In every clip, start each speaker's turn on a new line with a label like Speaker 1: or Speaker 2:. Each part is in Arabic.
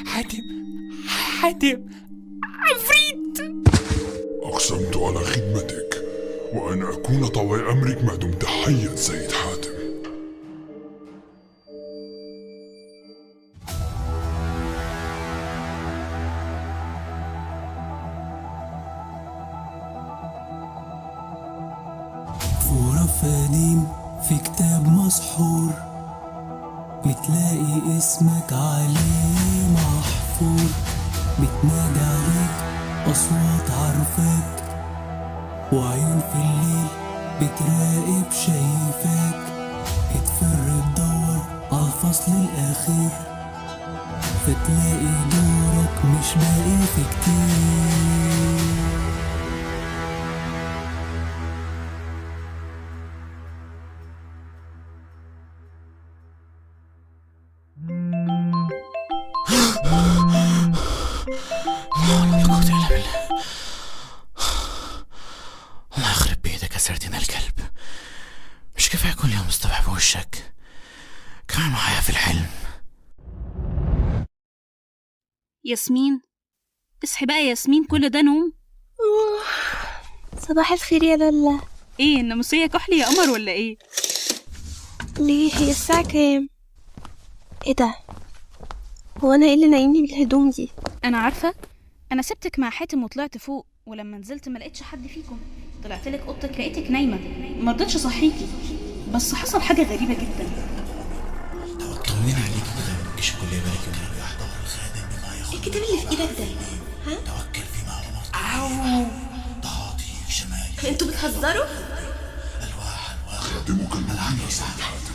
Speaker 1: حاتم حاتم عفريت.
Speaker 2: أقسمت على خدمتك وأن أكون طوع أمرك ما دمت حيا سيد حاتم.
Speaker 3: غرف قديم في كتاب مسحور، بتلاقي اسمك عليه محفور، بتنادي عليك أصوات عارفاك، وعيون في الليل بتراقب شايفاك، بتفر تدور عالفصل الأخير، فتلاقي دورك مش باقي في كتير.
Speaker 1: الله يخرب بيدك يا سردين الكلب، مش كفاية كل يوم مستوعب وشك كمان معايا في الحلم.
Speaker 4: ياسمين، اصحي بقى يا ياسمين، كل ده نوم؟
Speaker 5: صباح الخير يا لالا.
Speaker 4: ايه الناموسية كحلي يا قمر ولا ايه؟
Speaker 5: ليه هي الساعة كام؟ ايه ده؟ هو انا ايه اللي نايمني بالهدوم دي؟
Speaker 4: انا عارفة، انا سبتك مع حاتم وطلعت فوق، ولما نزلت ما لقيتش حد فيكم، طلعت لك اوضتك لقيتك نايمة، ما رضيتش اصحيكي، بس حصل حاجة غريبة جدا.
Speaker 1: طمنين عليكي كده، ما تجيش الكلية بالك يوم ربيع.
Speaker 5: ايه الكتاب اللي في ايدك ده؟ ها؟
Speaker 1: توكل في معلومات تعاطي شمالي.
Speaker 5: انتوا بتهزروا؟
Speaker 2: خادمك المهم يا سيد حاتم.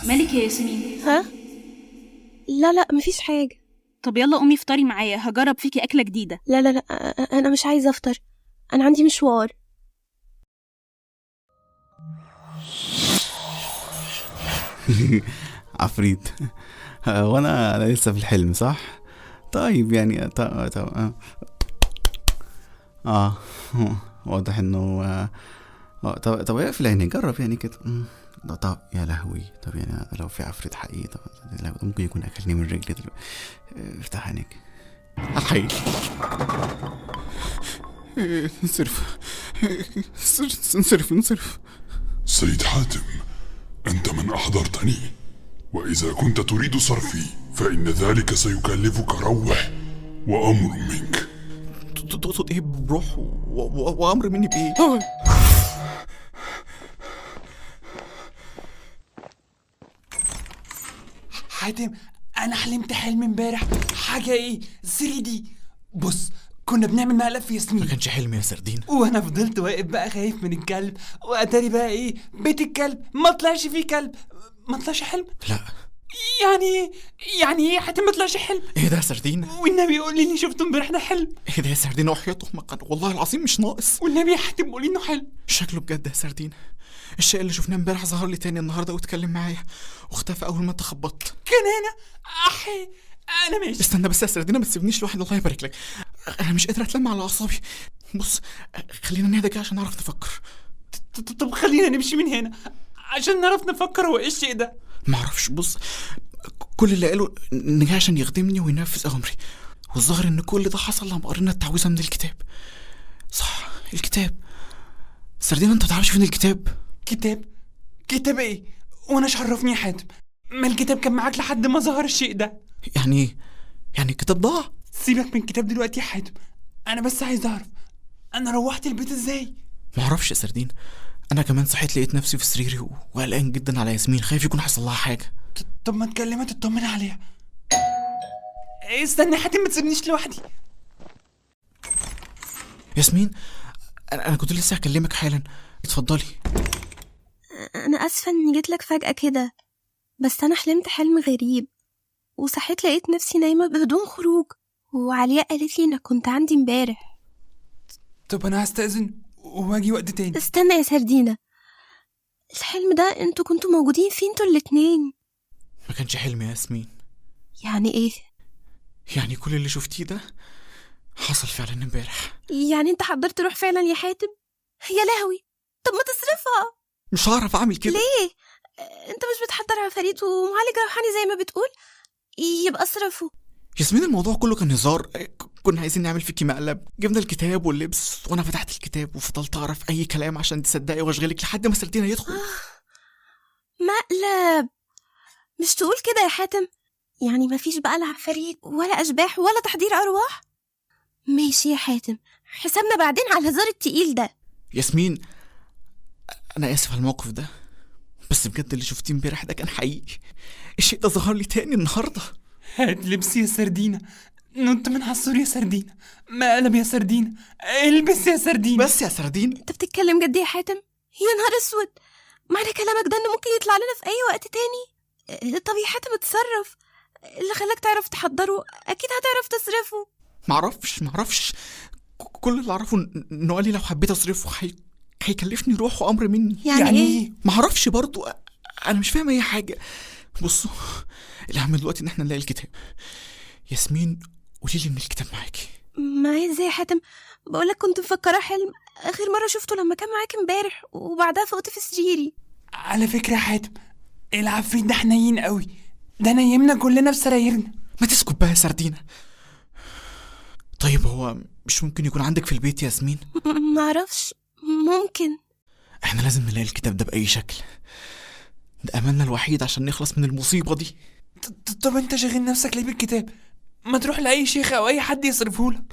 Speaker 4: مالك يا ياسمين؟
Speaker 5: ها؟ لا مفيش حاجة.
Speaker 4: طب يلا قومي افطري معايا، هجرب فيكي أكلة جديدة.
Speaker 5: لا انا مش عايزة افطر، انا عندي مشوار.
Speaker 6: عفريت. وانا لسه في الحلم صح؟ طيب يعني واضح انه طب اقفل عيني جرب يعني كده. طب يا لهوي، طب يعني لو في عفريت حقيقي طب ممكن يكون اكلني من رجلي دلوقتي. افتح عينيك. حي انصرف.
Speaker 2: سيد حاتم، أنت من أحضرتني، وإذا كنت تريد صرفي فإن ذلك سيكلفك روح وأمر منك.
Speaker 6: تقصد ايه بروح وامر مني بايه؟
Speaker 1: حاتم، انا حلمت حلم امبارح حاجة ايه 3D. بص، كنا بنعمل مقلب في
Speaker 6: ما
Speaker 1: ياسمين،
Speaker 6: كانش حلم يا سردين.
Speaker 1: وانا فضلت واقف بقى خايف من الكلب، واتاري بقى ايه بيت الكلب ما طلعش فيه كلب. ما طلعش حلم.
Speaker 6: لا
Speaker 1: يعني ايه حاتم ما طلعش حلم؟
Speaker 6: ايه ده يا سردين؟
Speaker 1: والنبي يقول لي اللي شفته امبارح ده حلم.
Speaker 6: ايه ده يا سردين؟ وحياة امك والله العظيم مش ناقص.
Speaker 1: والنبي يا حاتم قولي انه حلم.
Speaker 6: شكله بجد يا سردين. الشيء اللي شفناه امبارح ظهر لي تاني النهارده واتكلم معايا واختفى اول ما انت خبطت.
Speaker 1: كان انا ماشي.
Speaker 6: استنى بس يا سردين، ما تسيبنيش لوحدي الله يبارك لك. انا مش قادر اتلم على اعصابي. بص خلينا نهدى كده عشان نعرف نفكر.
Speaker 1: طب خلينا نمشي من هنا عشان نعرف نفكر. هو ايه الشيء ده؟
Speaker 6: ما اعرفش. بص كل اللي قاله ان جه عشان يخدمني وينفذ امري، والظاهر ان كل ده حصل لما قرينا التعويذه من الكتاب. صح الكتاب. سردين انت متعرفش فين الكتاب؟
Speaker 1: كتاب ايه؟ وانا ايش عرفني يا حاتم؟ ما الكتاب كان معاك لحد ما ظهر الشيء ده.
Speaker 6: يعني ايه؟ يعني الكتاب ضاع؟
Speaker 1: سيبك من الكتاب دلوقتي يا حاتم، انا بس عايز اعرف انا روحت البيت ازاي.
Speaker 6: ما اعرفش يا سردين، انا كمان صحيت لقيت نفسي في سريري وقلقان جدا على ياسمين، خايف يكون حصل لها حاجه.
Speaker 1: طب ما تكلمها تطمن عليها. استنى يا حاتم ما تسيبنيش لوحدي.
Speaker 6: ياسمين انا كنت لسه هكلمك حالا، اتفضلي.
Speaker 5: انا اسفة اني جيت لك فجأة كده، بس انا حلمت حلم غريب وصحيت لقيت نفسي نايمة بدون خروج، وعلياء قالت لي انك كنت عندي امبارح.
Speaker 1: طب انا هستأذن واجي وقت تاني.
Speaker 5: استنى يا سردينة، الحلم ده انتوا كنتوا موجودين فيه انتوا الاتنين؟
Speaker 6: ما كانش حلم يا ياسمين.
Speaker 5: يعني ايه؟
Speaker 6: يعني كل اللي شفتيه ده حصل فعلا امبارح.
Speaker 5: يعني انت حضرت روح فعلا يا حاتم؟ يا لهوي، طب ما تصرفها.
Speaker 6: مش هعرف اعمل كده.
Speaker 5: ليه؟ انت مش بتحضر عفاريت ومعالج روحاني زي ما بتقول؟ يبقى اصرفه.
Speaker 6: ياسمين الموضوع كله كان هزار. كنا عايزين نعمل فيكي مقلب. جبنا الكتاب واللبس وانا فتحت الكتاب وفضلت اعرف اي كلام عشان تصدقي واشغلك لحد ما سردينا يدخل.
Speaker 5: مقلب؟ مش تقول كده يا حاتم؟ يعني مفيش بقى لا عفاريت ولا اشباح ولا تحضير ارواح؟ ماشي يا حاتم، حسابنا بعدين على الهزار التقيل ده.
Speaker 6: ياسمين انا اسف على الموقف ده، بس بجد اللي شفتيه امبارح ده كان حقيقي. الشيء ده ظهر لي تاني النهارده.
Speaker 7: هات لبس يا سردينة، نط من على السور يا سردينة، مقلب يا سردينة، البس يا سردينة.
Speaker 6: بس يا سردين،
Speaker 5: انت بتتكلم جد يا حاتم؟ يا نهار اسود، معنى كلامك ده انه ممكن يطلع لنا في اي وقت تاني. طب يا حاتم اتصرف، اللي خلاك تعرف تحضره اكيد هتعرف تصرفه.
Speaker 6: معرفش. كل اللي اعرفه انه قال لي لو حبيت اصرفه هيكلفني روح وامر مني.
Speaker 5: يعني ايه؟
Speaker 6: معرفش برضو، انا مش فاهم اي حاجه. بصوا، الاهم دلوقتي ان احنا نلاقي الكتاب. ياسمين قولي لي ان الكتاب معاكي.
Speaker 5: معايا ازاي يا حاتم؟ بقولك كنت مفكرة حلم، اخر مرة شفته لما كان معاك امبارح وبعدها فقت في سريري.
Speaker 7: على فكرة يا حاتم، العفريت ده حنين قوي، ده نيمنا كلنا في سرايرنا.
Speaker 6: ما تسكت بقى يا سردينة. طيب هو مش ممكن يكون عندك في البيت يا ياسمين؟
Speaker 5: معرفش، ممكن.
Speaker 6: احنا لازم نلاقي الكتاب ده بأي شكل، ده أملنا الوحيد عشان نخلص من المصيبة دي.
Speaker 7: طب انت شاغل نفسك ليه بالكتاب؟ ما تروح لأي شيخ او اي حد يصرفهولك،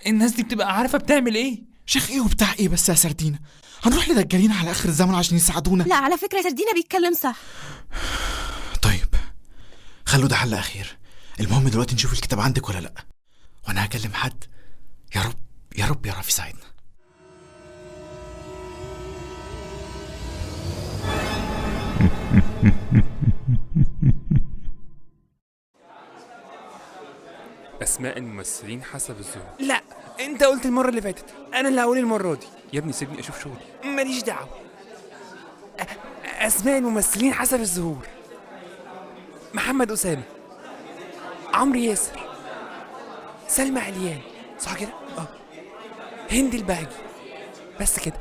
Speaker 7: الناس دي بتبقى عارفة بتعمل ايه.
Speaker 6: شيخ ايه وبتاع ايه بس يا سردينة؟ هنروح لدجالين على اخر الزمن عشان يساعدونا؟
Speaker 5: لا على فكرة سردينة بيتكلم صح.
Speaker 6: طيب خلوا ده حل اخير. المهم دلوقتي نشوف الكتاب عندك ولا لا، وانا هكلم حد يا رب يعرف يساعدنا.
Speaker 8: أسماء الممثلين حسب الظهور.
Speaker 7: لا انت قلت المرة اللي فاتت، انا اللي هقول المرة دي.
Speaker 8: يا ابني سيبني أشوف شغلي.
Speaker 7: ماليش دعوة. أسماء الممثلين حسب الظهور: محمد أسامة، عمرو ياسر، سلمى عليان، صح كده؟ هند البهجي. بس كده.